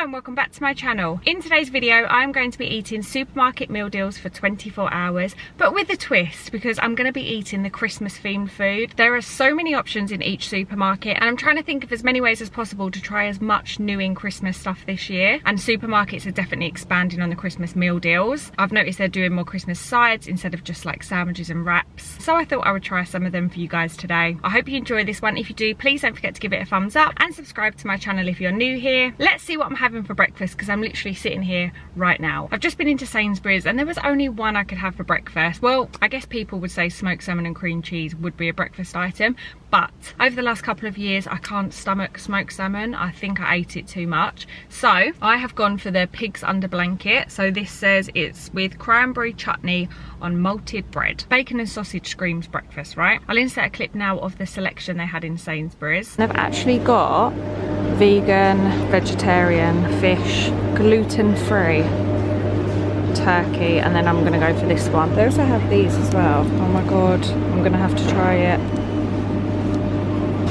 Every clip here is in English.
and welcome back to my channel. In today's video I'm going to be eating supermarket meal deals for 24 hours, but with a twist because I'm going to be eating the Christmas themed food. There are so many options in each supermarket and I'm trying to think of as many ways as possible to try as much new in Christmas stuff this year, and supermarkets are definitely expanding on the Christmas meal deals. I've noticed they're doing more Christmas sides instead of just like sandwiches and wraps, so I thought I would try some of them for you guys today. I hope you enjoy this one. If you do, please don't forget to give it a thumbs up and subscribe to my channel if you're new here. Let's see what I'm having for breakfast because I'm literally sitting here right now. I've just been into Sainsbury's and there was only one I could have for breakfast. Well, I guess people would say smoked salmon and cream cheese would be a breakfast item, but over the last couple of years I can't stomach smoked salmon. I think I ate it too much, so I have gone for the pigs under blanket. So this says it's with cranberry chutney on malted bread. Bacon and sausage screams breakfast, right? I'll insert a clip now of the selection they had in Sainsbury's. They've actually got vegan, vegetarian, fish, gluten-free, turkey, and then I'm gonna go for this one. They also have these as well. Oh my god, I'm gonna have to try it.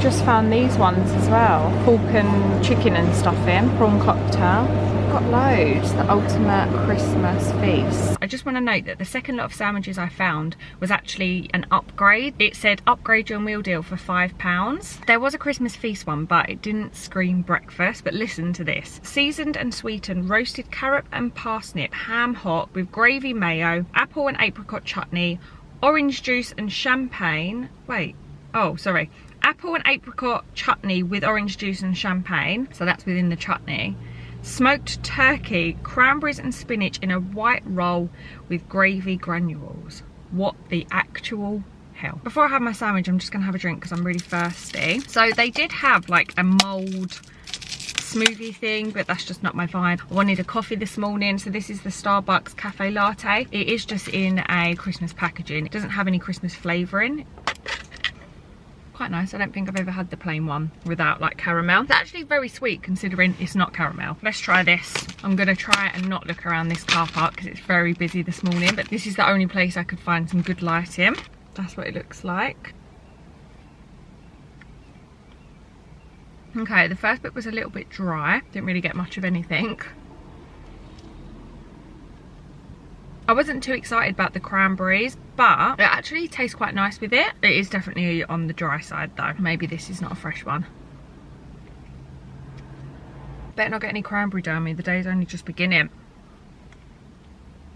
Just found these ones as well. Pork and chicken and stuffing, prawn cocktail. Got loads. The ultimate Christmas feast. I just want to note that the second lot of sandwiches I found was actually an upgrade. It said upgrade your meal deal for £5. There was a Christmas feast one, but it didn't scream breakfast. But listen to this: seasoned and sweetened roasted carrot and parsnip ham hock with gravy mayo, apple and apricot chutney, orange juice and champagne. Wait, oh sorry, apple and apricot chutney with orange juice and champagne, so that's within the chutney. Smoked turkey, cranberries and spinach in a white roll with gravy granules. What the actual hell? Before I have my sandwich, I'm just gonna have a drink because I'm really thirsty. So they did have like a mulled smoothie thing, but that's just not my vibe. I wanted a coffee this morning, so this is the Starbucks cafe latte. It is just in a Christmas packaging. It doesn't have any Christmas flavouring. Quite nice. I don't think I've ever had the plain one without like caramel. It's actually very sweet considering it's not caramel. Let's try this. I'm gonna try and not look around this car park because it's very busy this morning, but this is the only place I could find some good lighting. That's what it looks like. Okay, the first bit was a little bit dry. Didn't really get much of anything. I wasn't too excited about the cranberries, but it actually tastes quite nice with it. It is definitely on the dry side though. Maybe this is not a fresh one. Better not get any cranberry down me. The day's only just beginning.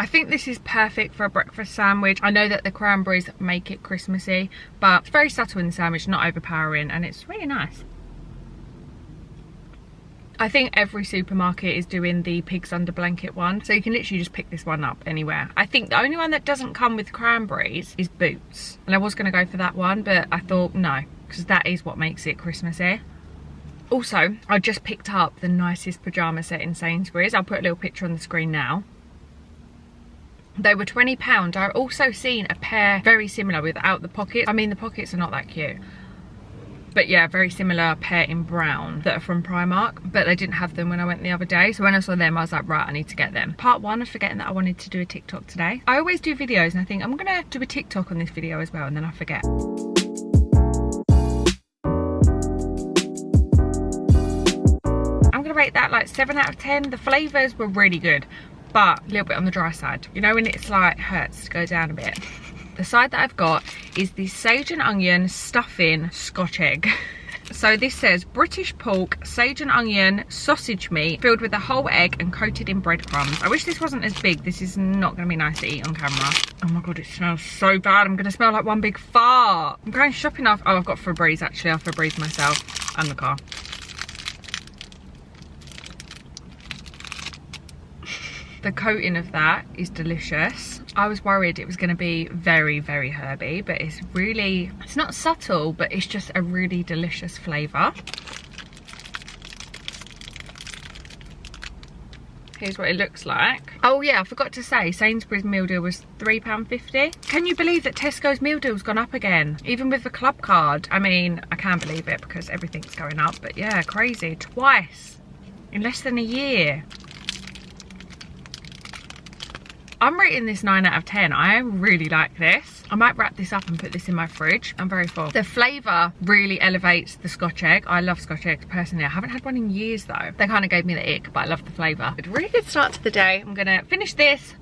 I think this is perfect for a breakfast sandwich. I know that the cranberries make it Christmassy, but it's very subtle in the sandwich, not overpowering, and it's really nice. I think every supermarket is doing the pigs under blanket one, so you can literally just pick this one up anywhere. I think the only one that doesn't come with cranberries is Boots, and I was going to go for that one, but I thought no, because that is what makes it Christmassy. Also, I just picked up the nicest pyjama set in Sainsbury's. I'll put a little picture on the screen now. They were £20. I've also seen a pair very similar without the pockets. I mean, the pockets are not that cute, but yeah, very similar pair in brown that are from Primark, but they didn't have them when I went the other day. So when I saw them, I was like, right, I need to get them. Part one of forgetting that I wanted to do a TikTok today. I always do videos and I think I'm gonna do a TikTok on this video as well, and then I forget. I'm gonna rate that like 7 out of 10. The flavours were really good, but a little bit on the dry side. You know when it's like hurts to go down a bit? The side that I've got is the sage and onion stuffing Scotch egg. So this says British pork, sage and onion, sausage meat filled with a whole egg and coated in breadcrumbs. I wish this wasn't as big. This is not going to be nice to eat on camera. Oh my god, it smells so bad. I'm going to smell like one big fart. I'm going shopping after. Oh, I've got Febreze actually. I'll Febreze myself and the car. The coating of that is delicious. I was worried it was going to be very, very herby, but it's really, it's not subtle, but it's just a really delicious flavour. Here's what it looks like. Oh yeah, I forgot to say, Sainsbury's meal deal was £3.50. Can you believe that Tesco's meal deal's gone up again? Even with the club card. I mean, I can't believe it because everything's going up, but yeah, crazy. Twice in less than a year. I'm rating this 9 out of 10. I really like this. I might wrap this up and put this in my fridge. I'm very full. The flavour really elevates the Scotch egg. I love Scotch eggs personally. I haven't had one in years though. They kind of gave me the ick, but I love the flavour. It's a really good start to the day. I'm gonna finish this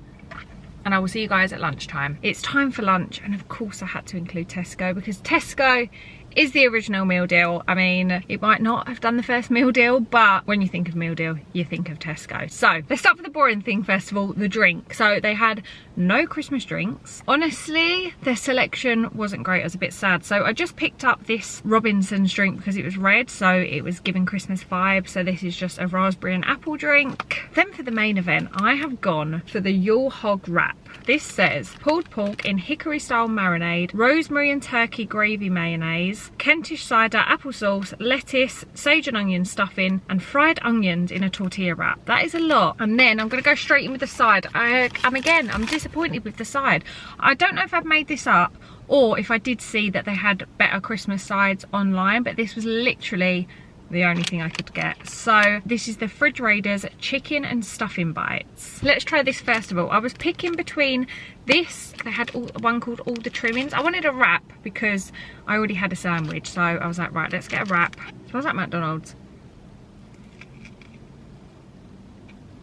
and I will see you guys at lunchtime. It's time for lunch, and of course I had to include Tesco because Tesco is the original meal deal. I mean, it might not have done the first meal deal, but when you think of meal deal, you think of Tesco. So let's start with the boring thing first of all, the drink. So they had no Christmas drinks. Honestly, their selection wasn't great. I was a bit sad. So I just picked up this Robinson's drink because it was red, so it was giving Christmas vibes. So this is just a raspberry and apple drink. Then for the main event, I have gone for the Yule Hog Wrap. This says pulled pork in hickory style marinade, rosemary and turkey gravy mayonnaise, Kentish cider, applesauce, lettuce, sage and onion stuffing, and fried onions in a tortilla wrap. That is a lot. And then I'm going to go straight in with the side. I'm disappointed with the side. I don't know if I've made this up or if I did see that they had better Christmas sides online, but this was literally the only thing I could get. So this is the Fridge Raiders chicken and stuffing bites. Let's try this first of all. I was picking between this, they had one called all the trimmings. I wanted a wrap because I already had a sandwich, so I was like, right, let's get a wrap. Smells like McDonald's.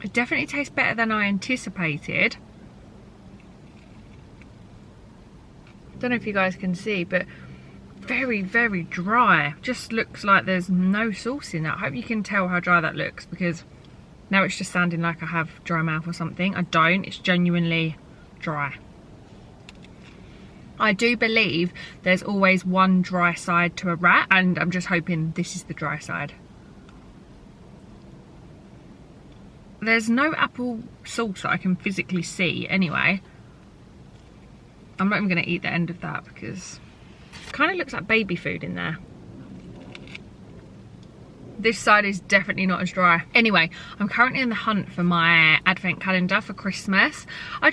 It definitely tastes better than I anticipated. Don't know if you guys can see, but very, very dry. Just looks like there's no sauce in that. I hope you can tell how dry that looks, because now it's just sounding like I have dry mouth or something. I don't. It's genuinely dry. I do believe there's always one dry side to a wrap, and I'm just hoping this is the dry side. There's no apple sauce that I can physically see anyway. I'm not even going to eat the end of that because it kind of looks like baby food in there. This side is definitely not as dry. Anyway, I'm currently in the hunt for my advent calendar for Christmas. I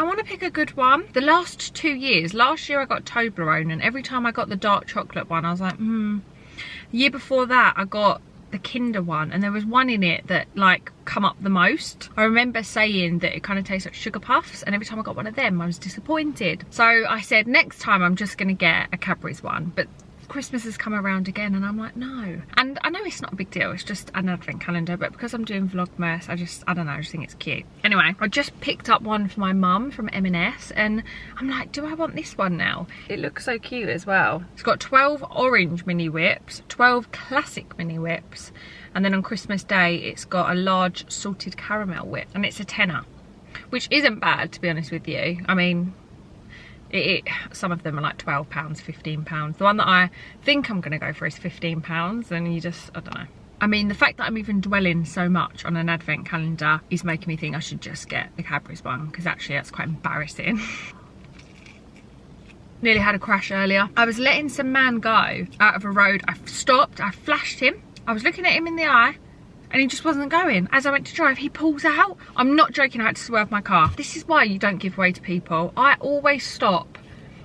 want to pick a good one. The last 2 years, last year I got Toblerone, and every time I got the dark chocolate one, I was like, The year before that, I got the Kinder one, and there was one in it that like come up the most. I remember saying that it kind of tastes like sugar puffs, and every time I got one of them I was disappointed. So I said next time I'm just gonna get a Cadbury's one, but Christmas has come around again and I'm like, no. And I know it's not a big deal, it's just an advent calendar, but because I'm doing Vlogmas, I don't know, I just think it's cute. Anyway, I just picked up one for my mum from M&S, and I'm like, do I want this one now? It looks so cute as well. It's got 12 orange mini whips, 12 classic mini whips, and then on Christmas Day it's got a large salted caramel whip, and it's a tenner, which isn't bad, to be honest with you. I mean, some of them are like £12, £15. The one that I think I'm gonna go for is £15, and you just, I don't know. I mean, the fact that I'm even dwelling so much on an advent calendar is making me think I should just get the Cadbury's one, because actually that's quite embarrassing. Nearly had a crash earlier. I was letting some man go out of a road. I stopped, I flashed him, I was looking at him in the eye, and he just wasn't going. As I went to drive, he pulls out. I'm not joking, I had to swerve my car. This is why you don't give way to people. I always stop.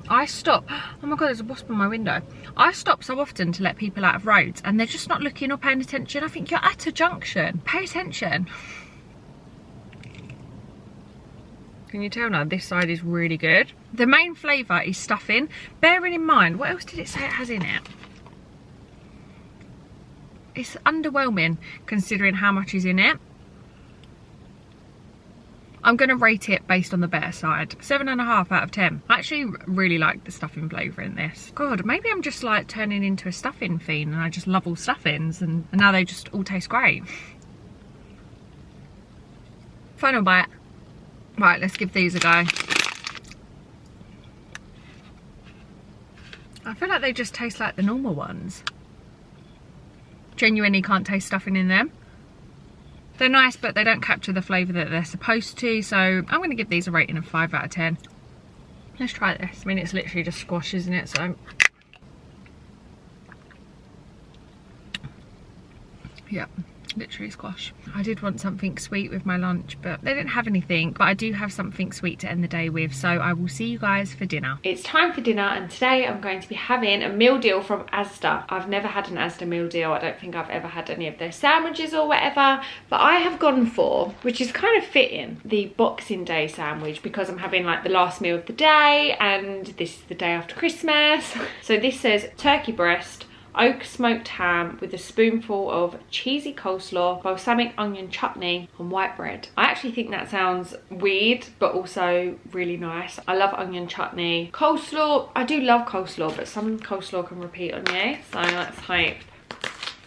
I stop. Oh my God, there's a wasp on my window. I stop so often to let people out of roads, and they're just not looking or paying attention. I think you're at a junction. Pay attention. Can you tell now? This side is really good. The main flavour is stuffing. Bearing in mind, what else did it say it has in it? It's underwhelming considering how much is in it. I'm going to rate it based on the better side. 7.5 out of 10. I actually really like the stuffing flavour in this. God, maybe I'm just like turning into a stuffing fiend and I just love all stuffings, and now they just all taste great. Final bite. Right, let's give these a go. I feel like they just taste like the normal ones. Genuinely can't taste stuffing in them. They're nice, but they don't capture the flavour that they're supposed to, so I'm going to give these a rating of 5 out of 10. Let's try this. I mean, it's literally just squash, isn't it? So yeah, Literally squash. I did want something sweet with my lunch, but they didn't have anything. But I do have something sweet to end the day with, so I will see you guys for dinner. It's time for dinner, and today I'm going to be having a meal deal from Asda. I've never had an Asda meal deal. I don't think I've ever had any of their sandwiches or whatever, but I have gone for, which is kind of fitting, the Boxing Day sandwich, because I'm having like the last meal of the day and this is the day after Christmas. So this says turkey breast, oak smoked ham with a spoonful of cheesy coleslaw, balsamic onion chutney and white bread. I actually think that sounds weird, but also really nice. I love onion chutney. Coleslaw, I do love coleslaw, but some coleslaw can repeat on you, so let's hope,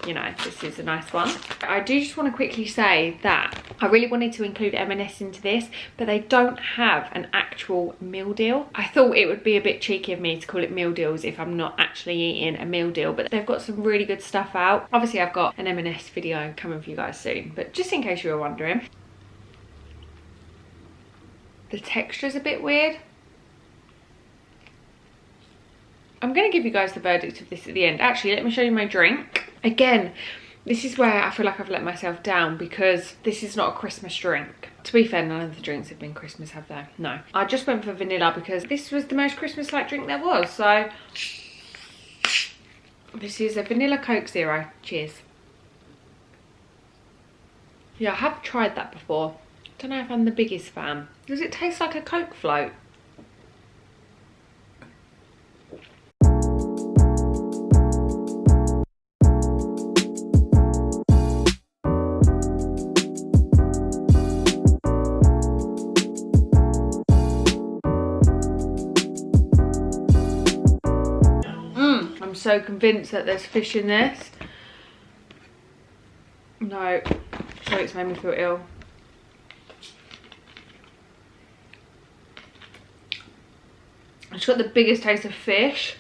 you know, this is a nice one. I do just want to quickly say that I really wanted to include M&S into this, but they don't have an actual meal deal. I thought it would be a bit cheeky of me to call it meal deals if I'm not actually eating a meal deal, but they've got some really good stuff out. Obviously I've got an M&S video coming for you guys soon, but just in case you were wondering. The texture's a bit weird. I'm going to give you guys the verdict of this at the end. Actually, let me show you my drink. Again, this is where I feel like I've let myself down because this is not a Christmas drink. To be fair, none of the drinks have been Christmas, have they? No. I just went for vanilla because this was the most Christmas-like drink there was. So, this is a vanilla Coke Zero. Cheers. Yeah, I have tried that before. Don't know if I'm the biggest fan. Does it taste like a Coke float? I'm so convinced that there's fish in this. No, so it's made me feel ill. It's got the biggest taste of fish.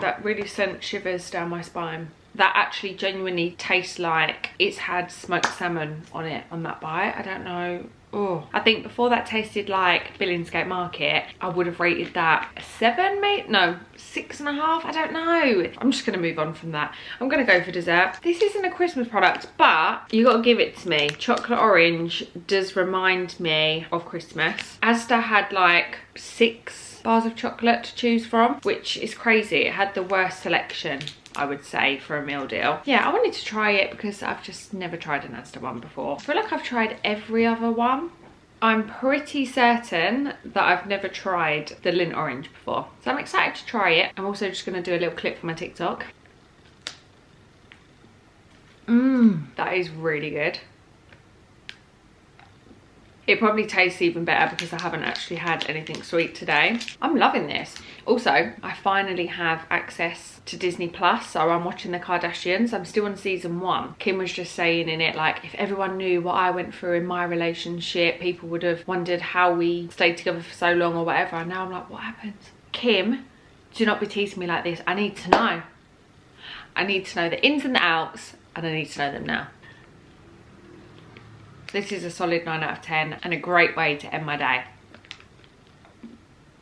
That really sent shivers down my spine. That actually genuinely tastes like it's had smoked salmon on it on that bite. I don't know. Oh, I think before that tasted like Billingsgate Market, I would have rated that a 7, mate. No, 6.5. I don't know. I'm just gonna move on from that. I'm gonna go for dessert. This isn't a Christmas product, but you gotta give it to me. Chocolate orange does remind me of Christmas. Asda had like 6 bars of chocolate to choose from, which is crazy. It had the worst selection, I would say, for a meal deal. Yeah, I wanted to try it because I've just never tried an Asda one before. I feel like I've tried every other one. I'm pretty certain that I've never tried the lint orange before. So I'm excited to try it. I'm also just gonna do a little clip for my TikTok. That is really good. It probably tastes even better because I haven't actually had anything sweet today. I'm loving this. Also, I finally have access to Disney Plus, so I'm watching the Kardashians. I'm still on season 1. Kim was just saying in it, like, if everyone knew what I went through in my relationship, people would have wondered how we stayed together for so long or whatever. And now I'm like, what happened? Kim, do not be teasing me like this. I need to know. I need to know the ins and the outs, and I need to know them now. This is a solid 9 out of 10 and a great way to end my day.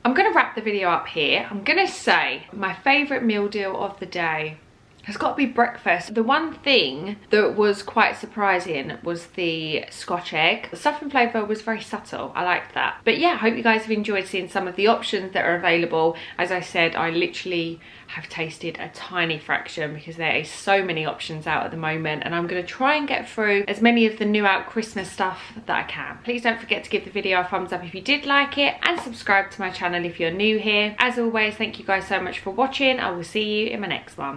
I'm gonna wrap the video up here. I'm gonna say my favorite meal deal of the day has got to be breakfast. The one thing that was quite surprising was the Scotch egg. The stuff and flavour was very subtle. I liked that. But yeah, I hope you guys have enjoyed seeing some of the options that are available. As I said, I literally have tasted a tiny fraction because there is so many options out at the moment, and I'm going to try and get through as many of the new out Christmas stuff that I can. Please don't forget to give the video a thumbs up if you did like it, and subscribe to my channel if you're new here. As always, thank you guys so much for watching. I will see you in my next one.